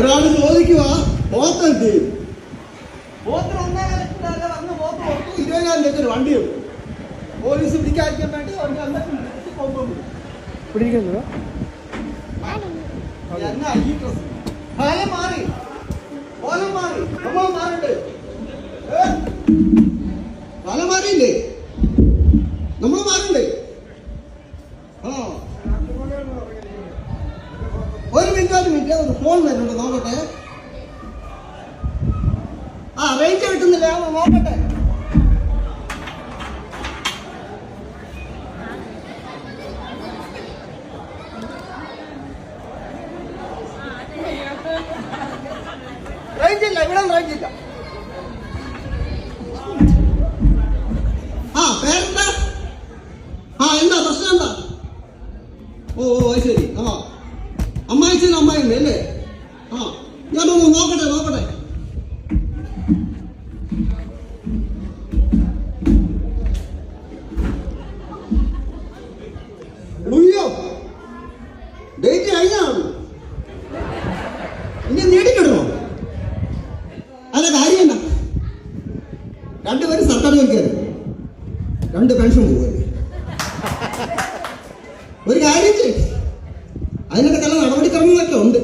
ഒരാൾ ചോദിക്കുക പോത്തെന്ത് പോത്തിന് 1,00,000 പോത്ത് കൊടുത്തു, 20,000 വണ്ടി എടുത്തു. പോലീസ് പിടിക്കാതിരിക്കാൻ വേണ്ടി എന്നാ ഈ ഡ്രസ് കാലം മാറി, കോലം മാറി, നമ്മൾ മാറണ്ടേ? കാലം മാറിയില്ലേ? നമ്മൾ മാറണ്ടേ? ഒരു മിനിറ്റ് ഒരു ഫോൺ വരുന്നുണ്ട്, നോക്കട്ടെ. റേഞ്ച് കിട്ടുന്നില്ല, നോക്കട്ടെ. റേഞ്ചില്ല, ഇവിടെ റേഞ്ചില്ല. പേരെന്താ? എന്താ പ്രശ്നം എന്താ? ഓ ശരി. അമ്മായിച്ചനും അമ്മായില്ലേ അല്ലേ? ഞാൻ നോക്കട്ടെ. ഉയ്യോ, ഡേറ്റ് കഴിഞ്ഞാണ്. ഇനി നേടിക്കിടണോ? അല്ല, കാര്യം എന്നാ? 2 പേര് സർക്കാർ ജോലിക്കാര്, 2 പെൻഷൻ പോകും. ഒരു കാര്യം ചെയ്യും, അതിനൊക്കെ ചില നടപടിക്രമങ്ങളൊക്കെ ഉണ്ട്.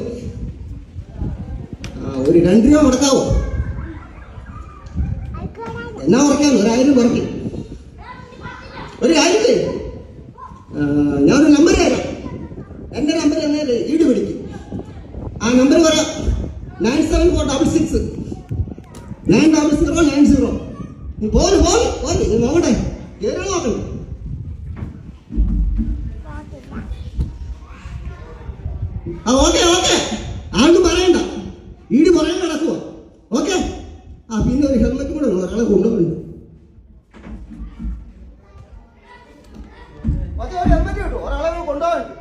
ഒരു 2 രൂപ മുടക്കാവോ? എന്നാ കുറയ്ക്കാന്ന്? 1,000 കുറയ്ക്കും. ഒരു കാര്യം ചെയ്യും, ഞാനൊരു നമ്പർ തരാം. എൻ്റെ നമ്പർ എന്നാൽ ഈട് പിടിക്കും. ആ നമ്പർ പറയാം, 9746 90090. നീ പോര് നോക്കട്ടെ, കേരള നോക്കണ്ട. ഓക്കെ ആരും പറയണ്ട, ഈട് പറയാൻ നടക്കുവോ? ഓക്കെ. പിന്നെ ഒരു ഹെൽമെറ്റ് കൂടെ ഒരാളെ കൊണ്ടുപോകുന്നുണ്ട്. ഹെൽമെറ്റ് കിട്ടും, ഒരാളെ കൊണ്ടുപോകാനുണ്ട്.